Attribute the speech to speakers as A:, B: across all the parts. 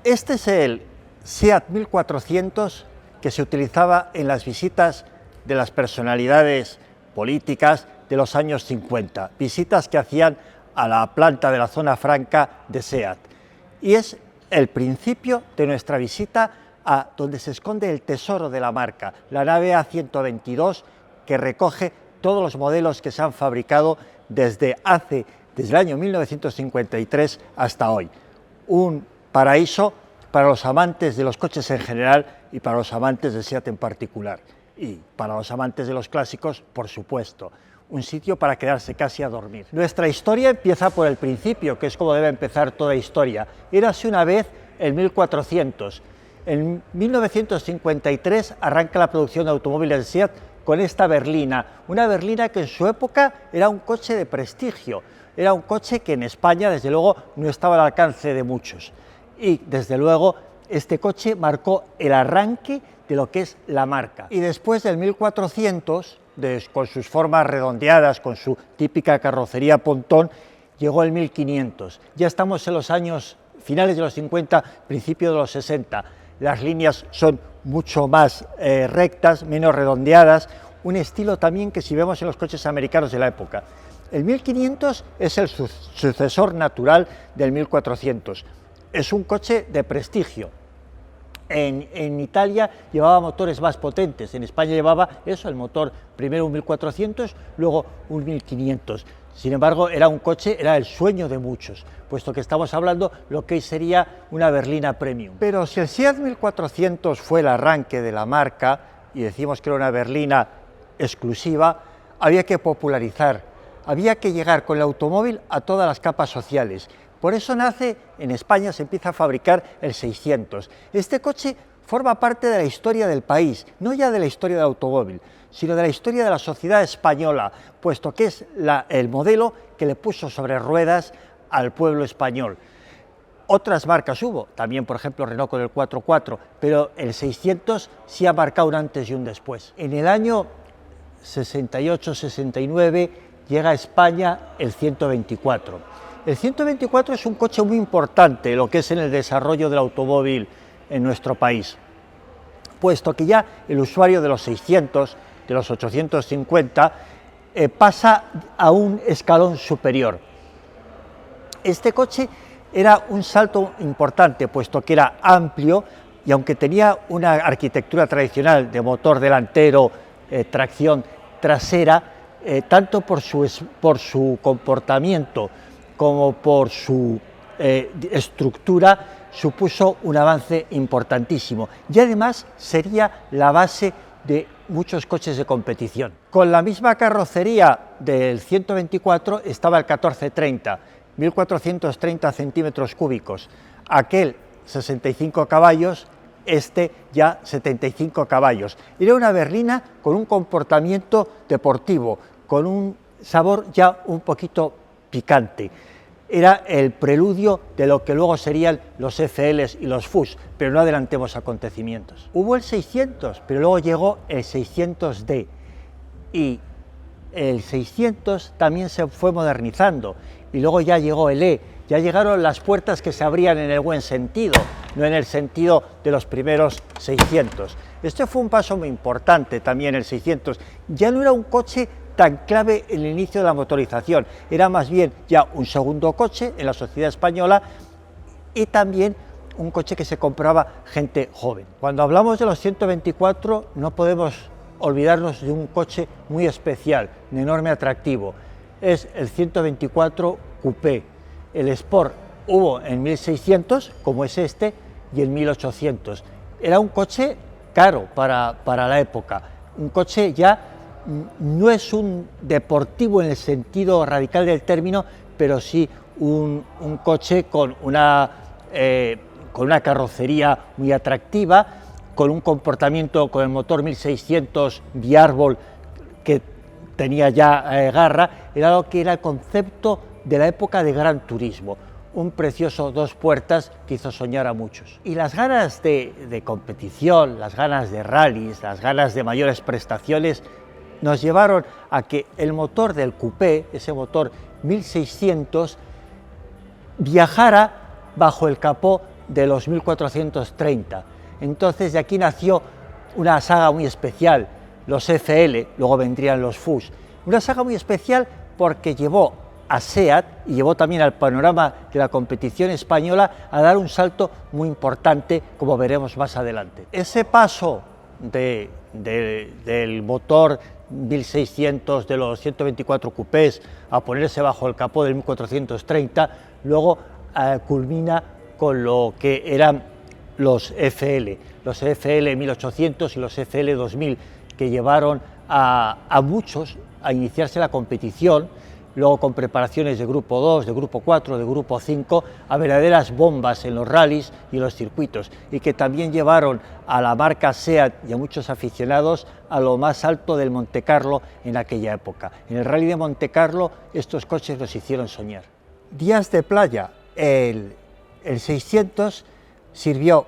A: Este es el SEAT 1400 que se utilizaba en las visitas de las personalidades políticas de los años 50, visitas que hacían a la planta de la zona franca de SEAT. Y es el principio de nuestra visita a donde se esconde el tesoro de la marca, la nave A122, que recoge todos los modelos que se han fabricado desde el año 1953 hasta hoy. Un paraíso para los amantes de los coches en general y para los amantes de SEAT en particular. Y para los amantes de los clásicos, por supuesto, un sitio para quedarse casi a dormir. Nuestra historia empieza por el principio, que es como debe empezar toda historia. Érase una vez el 1400. En 1953 arranca la producción de automóviles SEAT con esta berlina, una berlina que en su época era un coche de prestigio, era un coche que en España desde luego no estaba al alcance de muchos. Y desde luego este coche marcó el arranque de lo que es la marca. Y después del 1400, con sus formas redondeadas, con su típica carrocería pontón, llegó el 1500. Ya estamos en los años finales de los 50, principios de los 60. Las líneas son mucho más rectas, menos redondeadas, un estilo también que si vemos en los coches americanos de la época. El 1500 es el sucesor natural del 1400. Es un coche de prestigio. En Italia llevaba motores más potentes, en España llevaba eso, el motor, primero un 1400, luego un 1500. Sin embargo, era un coche, era el sueño de muchos, puesto que estamos hablando lo que sería una berlina premium. Pero si el SEAT 1400 fue el arranque de la marca, y decimos que era una berlina exclusiva, había que popularizar, había que llegar con el automóvil a todas las capas sociales. Por eso nace, en España se empieza a fabricar el 600. Este coche forma parte de la historia del país, no ya de la historia del automóvil, sino de la historia de la sociedad española, puesto que es el modelo que le puso sobre ruedas al pueblo español. Otras marcas hubo, también por ejemplo Renault con el 4x4, pero el 600 sí ha marcado un antes y un después. En el año 68-69 llega a España el 124. El 124 es un coche muy importante, lo que es en el desarrollo del automóvil en nuestro país, puesto que ya el usuario de los 600, de los 850, pasa a un escalón superior. Este coche era un salto importante, puesto que era amplio y aunque tenía una arquitectura tradicional de motor delantero, tracción trasera, tanto por su comportamiento como por su estructura, supuso un avance importantísimo y además sería la base de muchos coches de competición. Con la misma carrocería del 124 estaba el 1430, 1430 centímetros cúbicos, aquel 65 caballos, este ya 75 caballos. Era una berlina con un comportamiento deportivo, con un sabor ya un poquito picante. Era el preludio de lo que luego serían los FLs y los FUS, pero no adelantemos acontecimientos. Hubo el 600, pero luego llegó el 600D y el 600 también se fue modernizando y luego ya llegó el E, ya llegaron las puertas que se abrían en el buen sentido, no en el sentido de los primeros 600. Este fue un paso muy importante también el 600, ya no era un coche tan clave en el inicio de la motorización, era más bien ya un segundo coche en la sociedad española y también un coche que se compraba gente joven. Cuando hablamos de los 124 no podemos olvidarnos de un coche muy especial, de enorme atractivo, es el 124 Coupé. El Sport hubo en 1600, como es este, y en 1800. Era un coche caro para la época, un coche ya no es un deportivo en el sentido radical del término, pero sí un coche con una carrocería muy atractiva, con un comportamiento con el motor 1600 biárbol que tenía ya garra, era lo que era el concepto de la época de Gran Turismo, un precioso dos puertas que hizo soñar a muchos. Y las ganas de competición, las ganas de rallies, las ganas de mayores prestaciones, nos llevaron a que el motor del Coupé, ese motor 1600, viajara bajo el capó de los 1430. Entonces de aquí nació una saga muy especial, los FL, luego vendrían los FUS. Una saga muy especial porque llevó a SEAT y llevó también al panorama de la competición española a dar un salto muy importante, como veremos más adelante. Ese paso del motor 1600 de los 124 cupés a ponerse bajo el capó del 1430, luego culmina con lo que eran los FL 1800 y los FL 2000, que llevaron a muchos a iniciarse la competición, luego con preparaciones de grupo 2, de grupo 4, de grupo 5, a verdaderas bombas en los rallies y los circuitos, y que también llevaron a la marca SEAT y a muchos aficionados a lo más alto del Montecarlo en aquella época. En el rally de Montecarlo estos coches los hicieron soñar. Días de playa, el 600 sirvió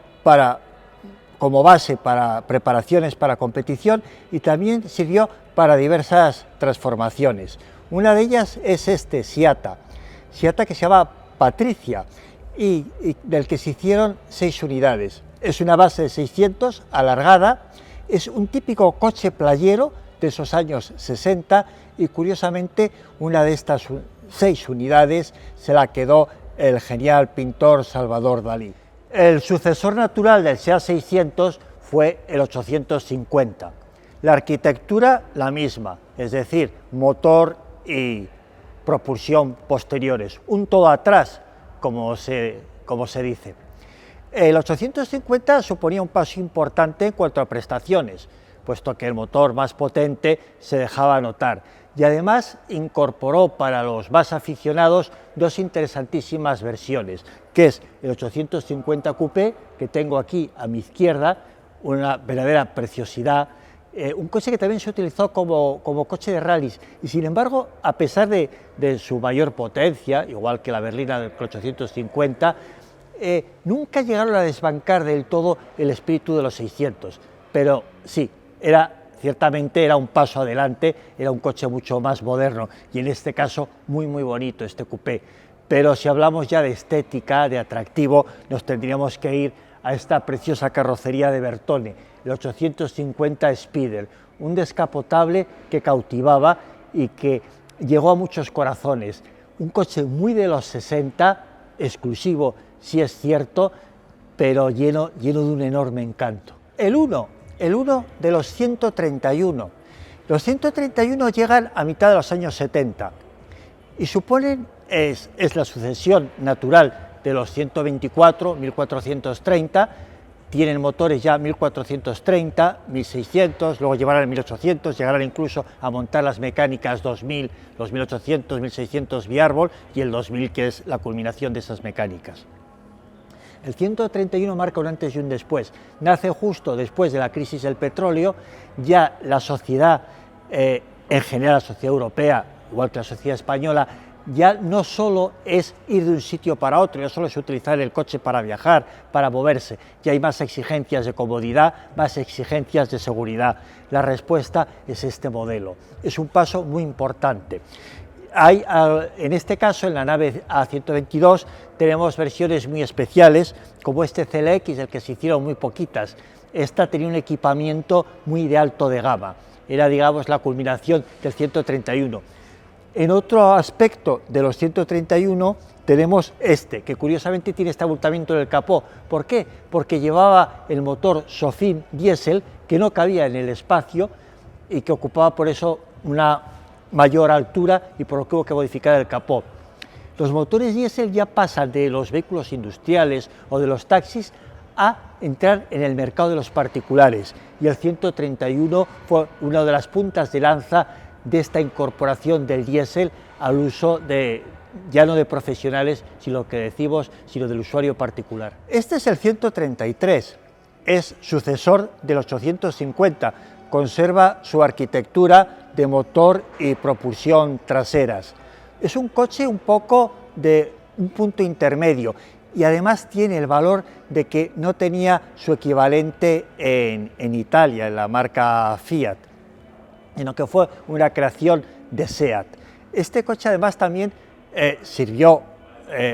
A: como base para preparaciones para competición y también sirvió para diversas transformaciones. Una de ellas es este Siata que se llama Patricia y del que se hicieron 6 unidades. Es una base de 600 alargada, es un típico coche playero de esos años 60 y curiosamente una de estas 6 unidades se la quedó el genial pintor Salvador Dalí. El sucesor natural del SEAT 600 fue el 850. La arquitectura la misma, es decir, motor y propulsión posteriores, un todo atrás, como se dice. El 850 suponía un paso importante en cuanto a prestaciones, puesto que el motor más potente se dejaba notar, y además incorporó para los más aficionados 2 interesantísimas versiones, que es el 850 Coupé, que tengo aquí a mi izquierda, una verdadera preciosidad, un coche que también se utilizó como coche de rallies, y sin embargo, a pesar de su mayor potencia, igual que la berlina del 850, nunca llegaron a desbancar del todo el espíritu de los 600, pero sí, ciertamente era un paso adelante, era un coche mucho más moderno y en este caso muy bonito este coupé. Pero si hablamos ya de estética, de atractivo, nos tendríamos que ir a esta preciosa carrocería de Bertone, el 850 Spider, un descapotable que cautivaba y que llegó a muchos corazones. Un coche muy de los 60, exclusivo, sí es cierto, pero lleno de un enorme encanto. El 1 de los 131. Los 131 llegan a mitad de los años 70 y suponen, es la sucesión natural de los 124, 1430, tienen motores ya 1430, 1600, luego llevarán el 1800, llegarán incluso a montar las mecánicas 2000, los 1800, 1600 biárbol y el 2000, que es la culminación de esas mecánicas. El 131 marca un antes y un después, nace justo después de la crisis del petróleo, ya la sociedad, en general la sociedad europea, igual que la sociedad española, ya no solo es ir de un sitio para otro, ya solo es utilizar el coche para viajar, para moverse, ya hay más exigencias de comodidad, más exigencias de seguridad. La respuesta es este modelo, es un paso muy importante. En este caso, en la nave A122, tenemos versiones muy especiales, como este CLX, del que se hicieron muy poquitas. Esta tenía un equipamiento muy de alto de gama, era, digamos, la culminación del 131. En otro aspecto de los 131 tenemos que curiosamente tiene este abultamiento en el capó. ¿Por qué? Porque llevaba el motor Sofin diésel, que no cabía en el espacio y que ocupaba por eso una mayor altura y por lo que hubo que modificar el capó. Los motores diésel ya pasan de los vehículos industriales o de los taxis a entrar en el mercado de los particulares, y el 131 fue una de las puntas de lanza de esta incorporación del diésel al uso ya no de profesionales, sino del usuario particular. Este es el 133, es sucesor del 850, conserva su arquitectura de motor y propulsión traseras. Es un coche un poco de un punto intermedio y además tiene el valor de que no tenía su equivalente en Italia, en la marca Fiat, sino que fue una creación de SEAT. Este coche además también sirvió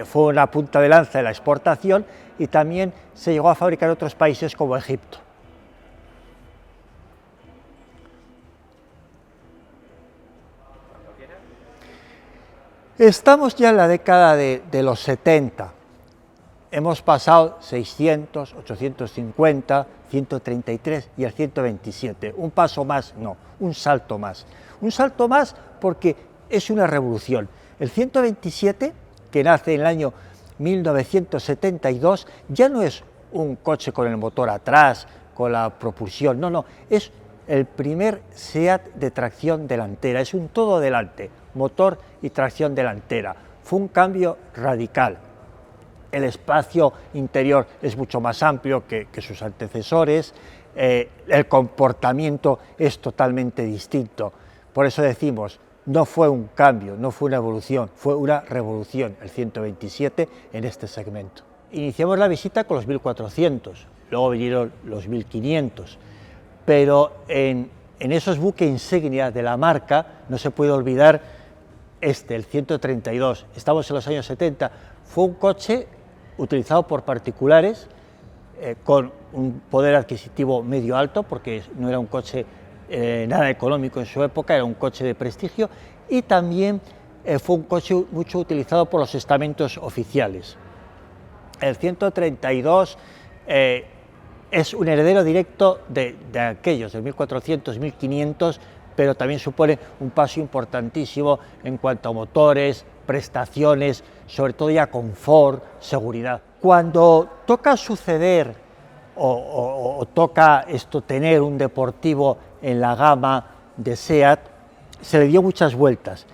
A: fue una punta de lanza de la exportación y también se llegó a fabricar en otros países como Egipto. Estamos ya en la década de los 70. Hemos pasado 600, 850, 133 y el 127. Un paso más, no, un salto más. Un salto más porque es una revolución. El 127, que nace en el año 1972, ya no es un coche con el motor atrás, con la propulsión, no, es el primer SEAT de tracción delantera, es un todo delante, motor y tracción delantera. Fue un cambio radical. El espacio interior es mucho más amplio que sus antecesores, el comportamiento es totalmente distinto. Por eso decimos, no fue un cambio, no fue una evolución, fue una revolución el 127 en este segmento. Iniciamos la visita con los 1400, luego vinieron los 1500, pero en esos buques insignia de la marca no se puede olvidar el 132, estamos en los años 70, fue un coche utilizado por particulares con un poder adquisitivo medio alto, porque no era un coche nada económico en su época, era un coche de prestigio, y también fue un coche mucho utilizado por los estamentos oficiales. El 132 es un heredero directo de aquellos, de 1400, 1500, pero también supone un paso importantísimo en cuanto a motores, prestaciones, sobre todo ya confort, seguridad. Cuando toca suceder o toca tener un deportivo en la gama de SEAT, se le dio muchas vueltas.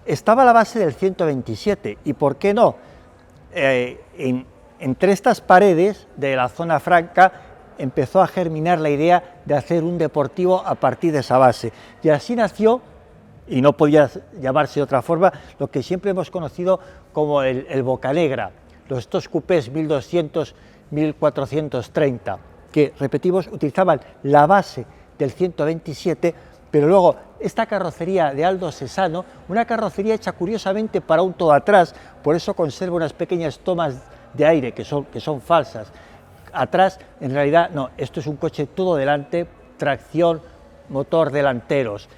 A: Estaba a la base del 127 y ¿por qué no? Entre estas paredes de la zona franca empezó a germinar la idea de hacer un deportivo a partir de esa base. Y así nació, y no podía llamarse de otra forma, lo que siempre hemos conocido como el Bocanegra, estos coupés 1200, 1430, que, repetimos, utilizaban la base del 127, pero luego esta carrocería de Aldo Sesano, una carrocería hecha curiosamente para un todo atrás, por eso conserva unas pequeñas tomas de aire que son falsas. Atrás, en realidad, no, esto es un coche todo delante, tracción, motor delanteros,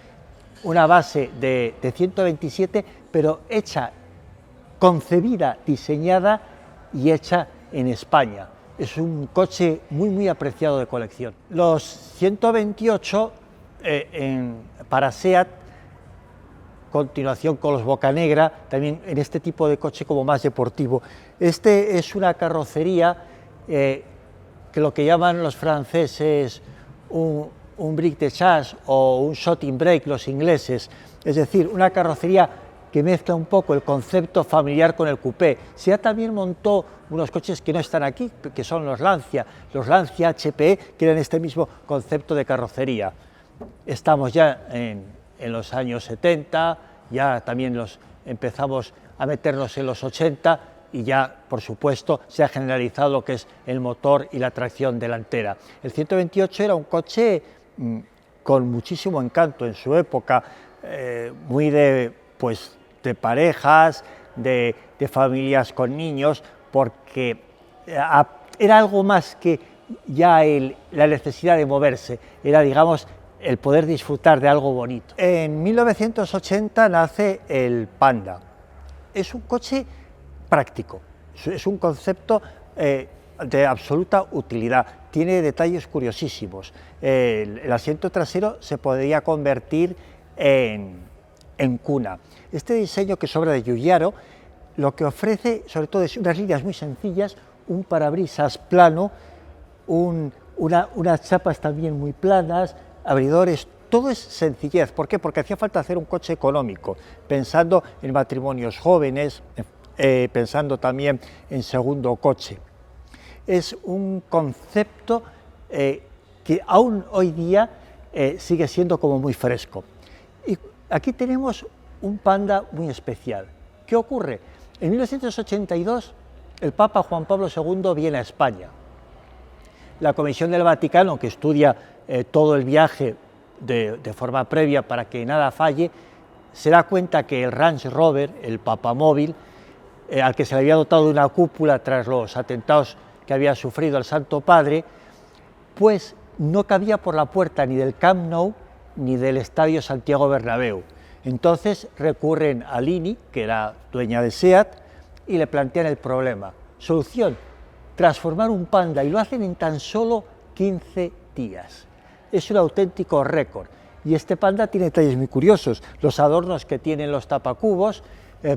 A: una base de 127, pero hecha, concebida, diseñada y hecha en España. Es un coche muy apreciado de colección. Los 128 para SEAT, continuación con los Bocanegra, también en este tipo de coche como más deportivo. Este es una carrocería que lo que llaman los franceses un brick de chasse o un shotting brake los ingleses, es decir, una carrocería que mezcla un poco el concepto familiar con el coupé. SEAT también montó unos coches que no están aquí, que son los Lancia HPE, que eran este mismo concepto de carrocería. Estamos ya en los años 70, ya también empezamos a meternos en los 80 y ya, por supuesto, se ha generalizado lo que es el motor y la tracción delantera. El 128 era un coche con muchísimo encanto en su época, muy de parejas, de familias con niños, porque era algo más que ya la necesidad de moverse, era, digamos, el poder disfrutar de algo bonito. En 1980 nace el Panda. Es un coche práctico, es un concepto de absoluta utilidad, tiene detalles curiosísimos. El asiento trasero se podría convertir en cuna. Este diseño, que es obra de Giugiaro, lo que ofrece sobre todo es unas líneas muy sencillas, un parabrisas plano, unas chapas también muy planas, abridores, todo es sencillez. ¿Por qué? Porque hacía falta hacer un coche económico, pensando en matrimonios jóvenes, pensando también en segundo coche. Es un concepto que aún hoy día sigue siendo como muy fresco. Y aquí tenemos un Panda muy especial. ¿Qué ocurre? En 1982 el Papa Juan Pablo II viene a España. La Comisión del Vaticano, que estudia todo el viaje de forma previa para que nada falle, se da cuenta que el Range Rover, el Papamóvil, al que se le había dotado de una cúpula tras los atentados que había sufrido el Santo Padre, pues no cabía por la puerta ni del Camp Nou ni del Estadio Santiago Bernabéu. Entonces recurren a Lini, que era dueña de SEAT, y le plantean el problema. Solución: transformar un Panda, y lo hacen en tan solo 15 días. Es un auténtico récord. Y este Panda tiene detalles muy curiosos. Los adornos que tienen los tapacubos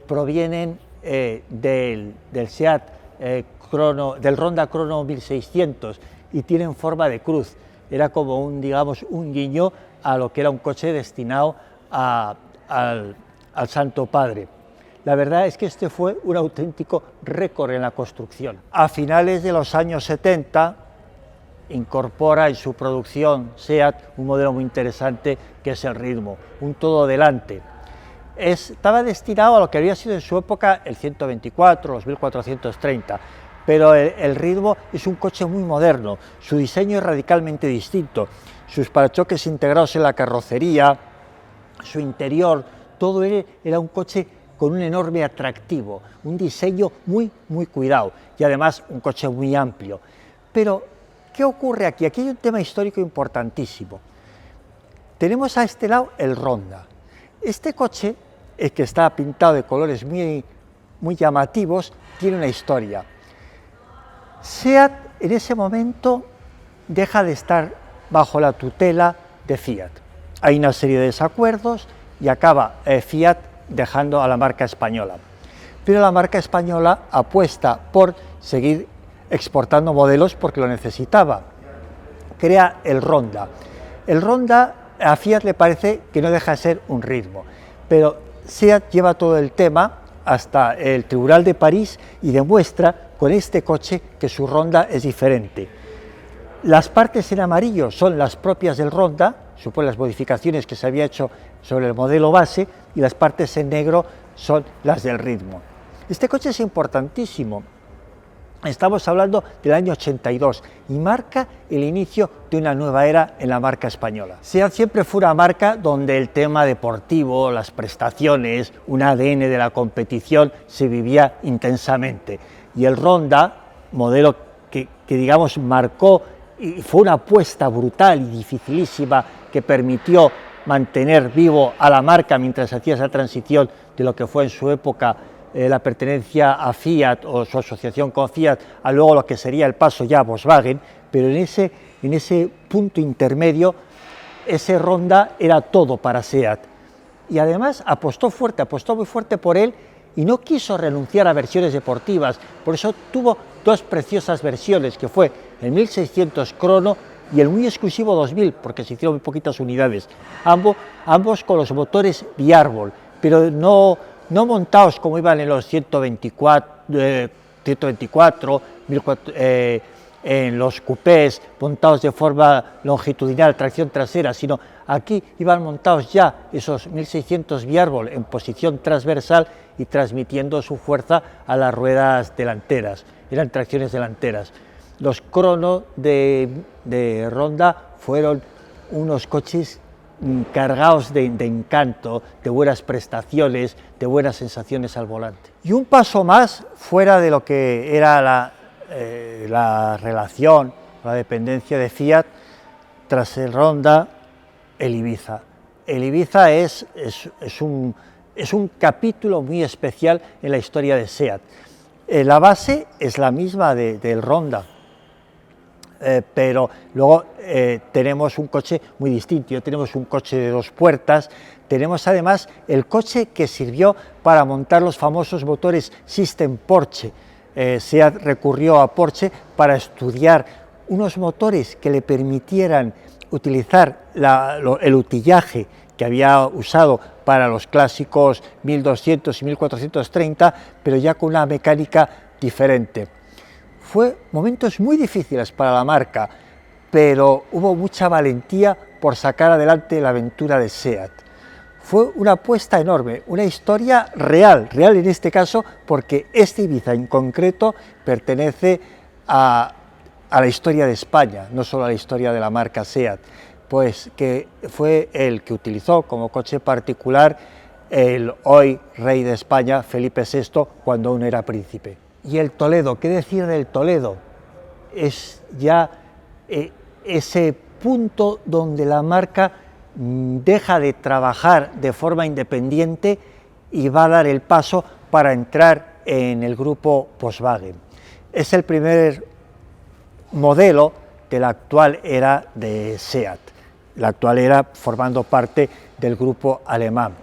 A: provienen del SEAT del Ronda Chrono 1600 y tienen forma de cruz. Era como digamos, un guiño a lo que era un coche destinado al Santo Padre. La verdad es que este fue un auténtico récord en la construcción. A finales de los años 70 incorpora en su producción SEAT un modelo muy interesante que es el Ritmo, un todo delante. Estaba destinado a lo que había sido en su época el 124, los 1430, pero el Ritmo es un coche muy moderno, su diseño es radicalmente distinto, sus parachoques integrados en la carrocería, su interior, todo era un coche con un enorme atractivo, un diseño muy cuidado y además un coche muy amplio. Pero, ¿qué ocurre aquí? Aquí hay un tema histórico importantísimo. Tenemos a este lado el Ronda. Este coche, que está pintado de colores muy llamativos, tiene una historia. SEAT en ese momento deja de estar bajo la tutela de Fiat. Hay una serie de desacuerdos y acaba Fiat dejando a la marca española. Pero la marca española apuesta por seguir exportando modelos porque lo necesitaba. Crea el Ronda. El Ronda a Fiat le parece que no deja de ser un Ritmo, pero SEAT lleva todo el tema hasta el Tribunal de París y demuestra con este coche que su Ronda es diferente. Las partes en amarillo son las propias del Ronda, supone las modificaciones que se había hecho sobre el modelo base, y las partes en negro son las del Ritmo. Este coche es importantísimo. Estamos hablando del año 82 y marca el inicio de una nueva era en la marca española. SEAT siempre fue una marca donde el tema deportivo, las prestaciones, un ADN de la competición se vivía intensamente. Y el Ronda, modelo que digamos marcó y fue una apuesta brutal y dificilísima que permitió mantener vivo a la marca mientras hacía esa transición de lo que fue en su época la pertenencia a Fiat o su asociación con Fiat, a luego lo que sería el paso ya a Volkswagen, pero en ese punto intermedio, ese Ronda era todo para SEAT. Y además apostó muy fuerte por él y no quiso renunciar a versiones deportivas, por eso tuvo dos preciosas versiones, que fue el 1600 Chrono y el muy exclusivo 2000, porque se hicieron muy poquitas unidades, ambos con los motores biárbol, pero no montados como iban en los 124, en los coupés, montados de forma longitudinal, tracción trasera, sino aquí iban montados ya esos 1600 biárbol en posición transversal y transmitiendo su fuerza a las ruedas delanteras, eran tracciones delanteras. Los Chrono de Ronda fueron unos coches cargados de encanto, de buenas prestaciones, de buenas sensaciones al volante. Y un paso más fuera de lo que era la relación, la dependencia de Fiat, tras el Ronda, el Ibiza. El Ibiza es un capítulo muy especial en la historia de SEAT. La base es la misma del Ronda, pero luego tenemos un coche muy distinto. Tenemos un coche de dos puertas, tenemos además el coche que sirvió para montar los famosos motores System Porsche. SEAT recurrió a Porsche para estudiar unos motores que le permitieran utilizar el utillaje que había usado para los clásicos 1200 y 1430, pero ya con una mecánica diferente. Fue momentos muy difíciles para la marca, pero hubo mucha valentía por sacar adelante la aventura de SEAT. Fue una apuesta enorme, una historia real en este caso, porque este Ibiza en concreto pertenece a la historia de España, no solo a la historia de la marca SEAT, pues que fue el que utilizó como coche particular el hoy rey de España, Felipe VI, cuando aún era príncipe. Y el Toledo, ¿qué decir del Toledo? Es ya ese punto donde la marca deja de trabajar de forma independiente y va a dar el paso para entrar en el grupo Volkswagen. Es el primer modelo de la actual era de SEAT, la actual era formando parte del grupo alemán.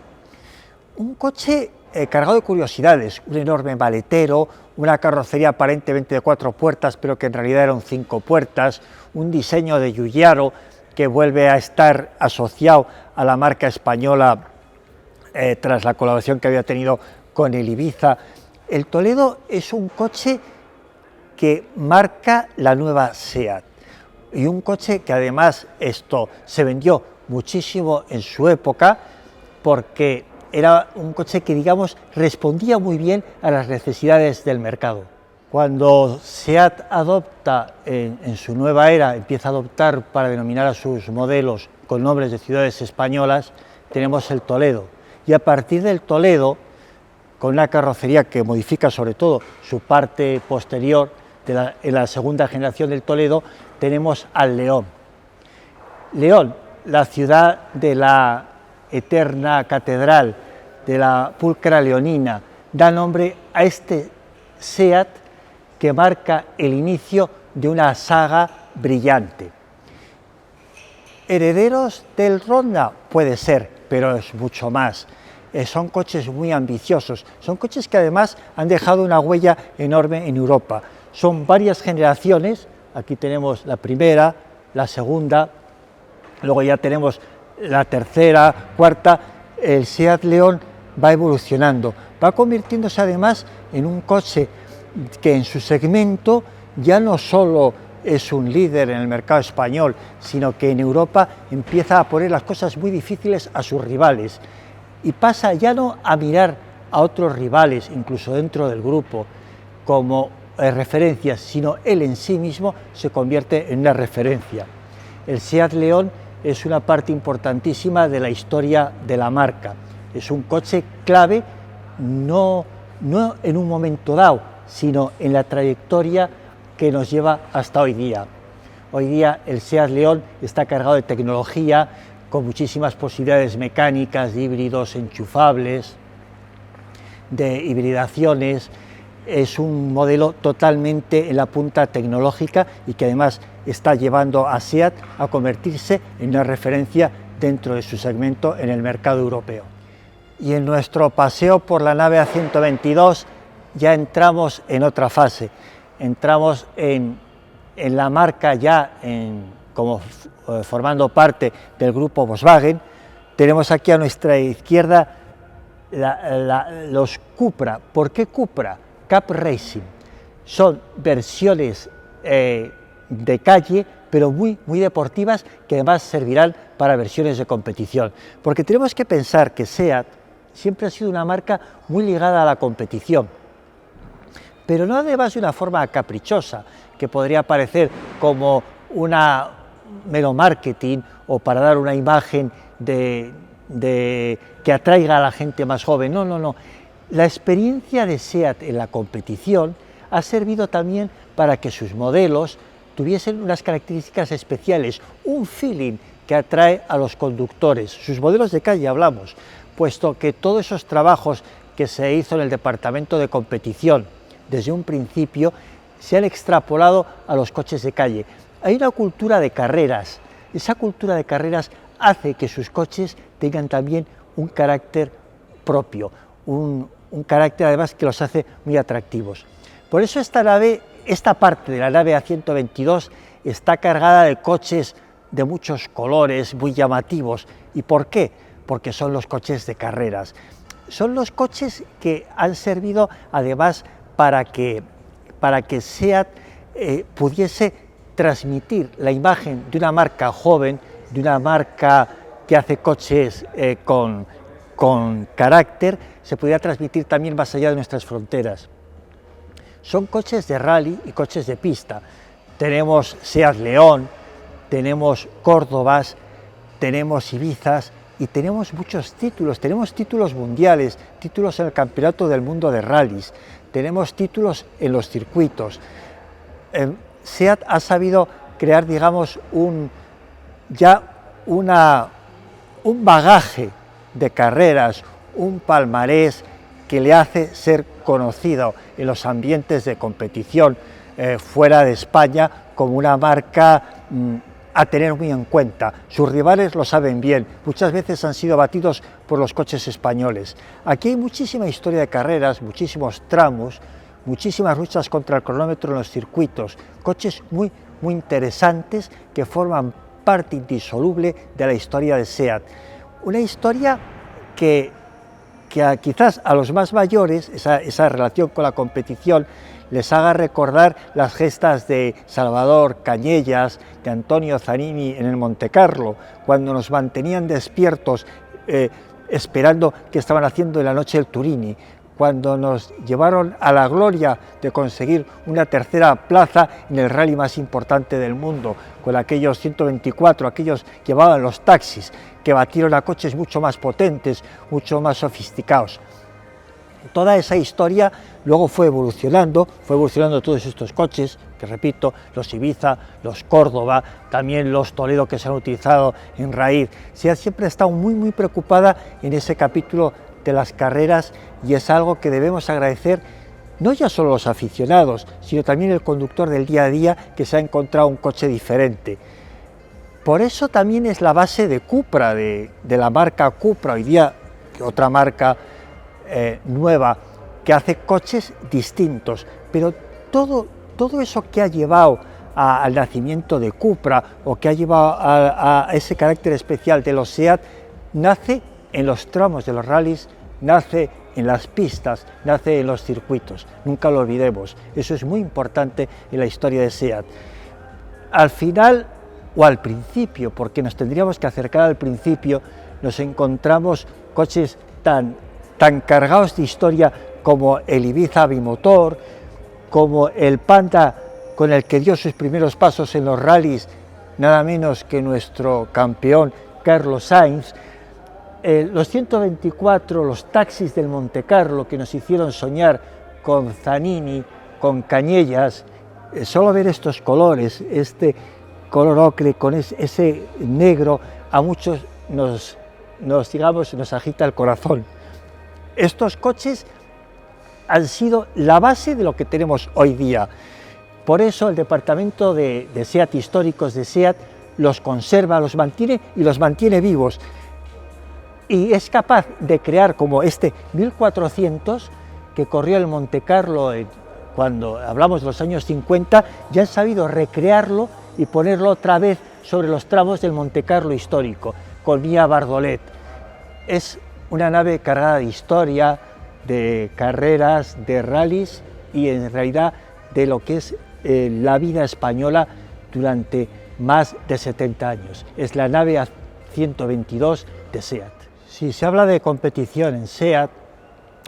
A: Un coche cargado de curiosidades, un enorme maletero, una carrocería aparentemente de 4 puertas, pero que en realidad eran 5 puertas, un diseño de Giugiaro que vuelve a estar asociado a la marca española tras la colaboración que había tenido con el Ibiza. El Toledo es un coche que marca la nueva SEAT y un coche que además esto se vendió muchísimo en su época porque era un coche que, digamos, respondía muy bien a las necesidades del mercado. Cuando SEAT adopta en su nueva era, empieza a adoptar para denominar a sus modelos con nombres de ciudades españolas, tenemos el Toledo. Y a partir del Toledo, con una carrocería que modifica sobre todo su parte posterior, en la segunda generación del Toledo, tenemos al León. León, la ciudad de la eterna catedral, de la pulcra leonina, da nombre a este SEAT que marca el inicio de una saga brillante. ¿Herederos del Ronda? Puede ser, pero es mucho más. Son coches muy ambiciosos, son coches que además han dejado una huella enorme en Europa. Son varias generaciones, aquí tenemos la primera, la segunda, luego ya tenemos la tercera, cuarta. El SEAT León va evolucionando, va convirtiéndose además en un coche que en su segmento ya no solo es un líder en el mercado español, sino que en Europa empieza a poner las cosas muy difíciles a sus rivales y pasa ya no a mirar a otros rivales, incluso dentro del grupo, como referencias, sino él en sí mismo se convierte en una referencia. El SEAT León es una parte importantísima de la historia de la marca. Es un coche clave, no en un momento dado, sino en la trayectoria que nos lleva hasta hoy día. Hoy día el SEAT León está cargado de tecnología, con muchísimas posibilidades mecánicas, de híbridos enchufables, de hibridaciones. Es un modelo totalmente en la punta tecnológica y que además está llevando a SEAT a convertirse en una referencia dentro de su segmento en el mercado europeo. Y en nuestro paseo por la nave A122 ya entramos en otra fase, entramos en la marca ya como formando parte del grupo Volkswagen. Tenemos aquí a nuestra izquierda los Cupra. ¿Por qué Cupra? Cup Racing. Son versiones de calle, pero muy deportivas, que además servirán para versiones de competición. Porque tenemos que pensar que SEAT siempre ha sido una marca muy ligada a la competición, pero no además de una forma caprichosa, que podría parecer como una mero marketing o para dar una imagen que atraiga a la gente más joven. No. La experiencia de SEAT en la competición ha servido también para que sus modelos tuviesen unas características especiales, un feeling que atrae a los conductores. Sus modelos de calle hablamos, puesto que todos esos trabajos que se hizo en el departamento de competición desde un principio se han extrapolado a los coches de calle. Hay una cultura de carreras, esa cultura de carreras hace que sus coches tengan también un carácter propio, un carácter además que los hace muy atractivos. Por eso esta parte de la nave A122 está cargada de coches de muchos colores, muy llamativos. ¿Y por qué? Porque son los coches de carreras. Son los coches que han servido además para que SEAT pudiese transmitir la imagen de una marca joven, de una marca que hace coches con carácter, se pudiera transmitir también más allá de nuestras fronteras. Son coches de rally y coches de pista. Tenemos SEAT León, tenemos Córdobas, tenemos Ibizas, y tenemos muchos títulos, tenemos títulos mundiales, títulos en el Campeonato del Mundo de Rallys, tenemos títulos en los circuitos. SEAT ha sabido crear, digamos, un bagaje de carreras, un palmarés que le hace ser conocido en los ambientes de competición fuera de España como una marca a tener muy en cuenta. Sus rivales lo saben bien, muchas veces han sido batidos por los coches españoles. Aquí hay muchísima historia de carreras, muchísimos tramos, muchísimas luchas contra el cronómetro en los circuitos, coches muy interesantes que forman parte indisoluble de la historia de SEAT. Una historia que quizás a los más mayores, esa relación con la competición, les haga recordar las gestas de Salvador Cañellas, de Antonio Zanini en el Montecarlo, cuando nos mantenían despiertos esperando que estaban haciendo en la noche el Turini, cuando nos llevaron a la gloria de conseguir una tercera plaza en el rally más importante del mundo, con aquellos 124, aquellos que llevaban los taxis, que batieron a coches mucho más potentes, mucho más sofisticados. Toda esa historia luego fue evolucionando todos estos coches, que repito, los Ibiza, los Córdoba, también los Toledo que se han utilizado en Raid. SEAT siempre ha estado muy preocupada en ese capítulo de las carreras y es algo que debemos agradecer no ya solo los aficionados, sino también el conductor del día a día que se ha encontrado un coche diferente. Por eso también es la base de Cupra, de la marca Cupra, hoy día otra marca nueva que hace coches distintos, pero todo eso que ha llevado al nacimiento de Cupra o que ha llevado a ese carácter especial de los SEAT nace en los tramos de los rallies, nace en las pistas, nace en los circuitos, nunca lo olvidemos, eso es muy importante en la historia de SEAT. Al final o al principio, porque nos tendríamos que acercar al principio, nos encontramos coches tan cargados de historia como el Ibiza bimotor, como el Panda con el que dio sus primeros pasos en los rallies, nada menos que nuestro campeón Carlos Sainz, los 124, los taxis del Montecarlo que nos hicieron soñar con Zanini, con Cañellas, solo ver estos colores, este color ocre con ese negro, a muchos nos agita el corazón. Estos coches han sido la base de lo que tenemos hoy día. Por eso el departamento de SEAT históricos de SEAT los conserva, los mantiene y los mantiene vivos. Y es capaz de crear como este 1400 que corrió el Montecarlo cuando hablamos de los años 50, ya han sabido recrearlo y ponerlo otra vez sobre los tramos del Montecarlo histórico, con Mia Bardolet. Es una nave cargada de historia, de carreras, de rallies y en realidad de lo que es la vida española durante más de 70 años. Es la nave A122 de SEAT. Si se habla de competición en SEAT,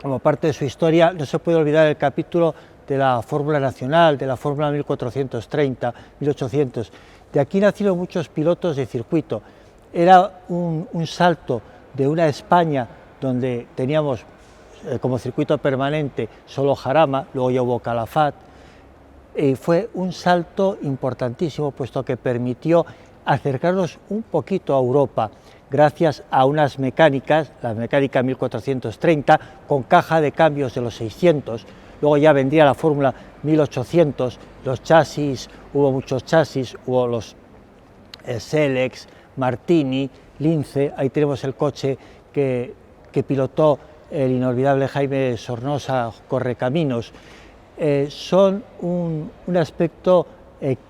A: como parte de su historia, no se puede olvidar el capítulo de la Fórmula Nacional, de la Fórmula 1430, 1800. De aquí nacieron muchos pilotos de circuito. Era un salto de una España donde teníamos como circuito permanente solo Jarama, luego ya hubo Calafat, fue un salto importantísimo, puesto que permitió acercarnos un poquito a Europa, gracias a unas mecánicas, la mecánica 1430, con caja de cambios de los 600, luego ya vendría la Fórmula 1800, los chasis, hubo muchos chasis, hubo los Selex, Martini, Lince, ahí tenemos el coche que pilotó el inolvidable Jaime Sornosa Correcaminos. Son un aspecto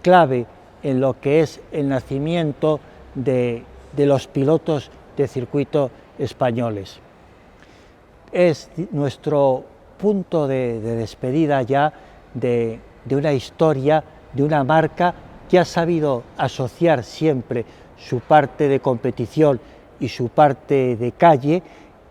A: clave en lo que es el nacimiento de los pilotos de circuito españoles. Es nuestro punto de despedida ya de una historia, de una marca que ha sabido asociar siempre su parte de competición y su parte de calle,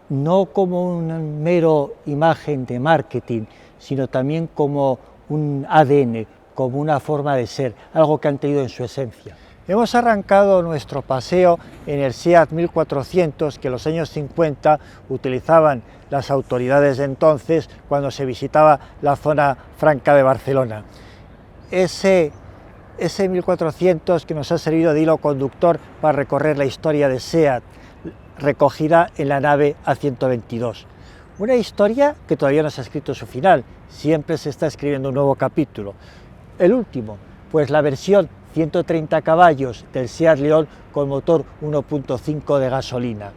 A: no como una mero imagen de marketing, sino también como un ADN, como una forma de ser, algo que han tenido en su esencia. Hemos arrancado nuestro paseo en el SEAT 1400 que en los años 50 utilizaban las autoridades de entonces cuando se visitaba la zona franca de Barcelona. Ese 1400 que nos ha servido de hilo conductor para recorrer la historia de SEAT, recogida en la nave A122. Una historia que todavía no se ha escrito su final, siempre se está escribiendo un nuevo capítulo. El último, pues la versión 130 caballos del SEAT León con motor 1.5 de gasolina.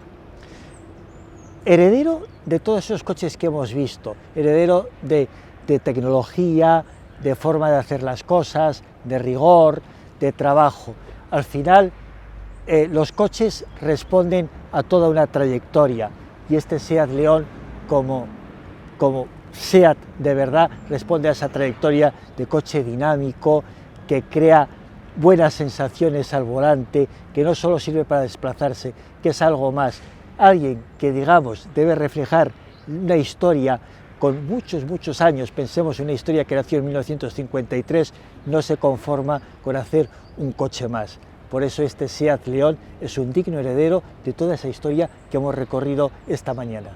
A: Heredero de todos esos coches que hemos visto, heredero de tecnología, de forma de hacer las cosas, de rigor, de trabajo. Al final, los coches responden a toda una trayectoria y este SEAT León, como SEAT de verdad, responde a esa trayectoria de coche dinámico que crea buenas sensaciones al volante, que no solo sirve para desplazarse, que es algo más. Alguien que, digamos, debe reflejar una historia con muchos años, pensemos en una historia que nació en 1953, no se conforma con hacer un coche más. Por eso este SEAT León es un digno heredero de toda esa historia que hemos recorrido esta mañana.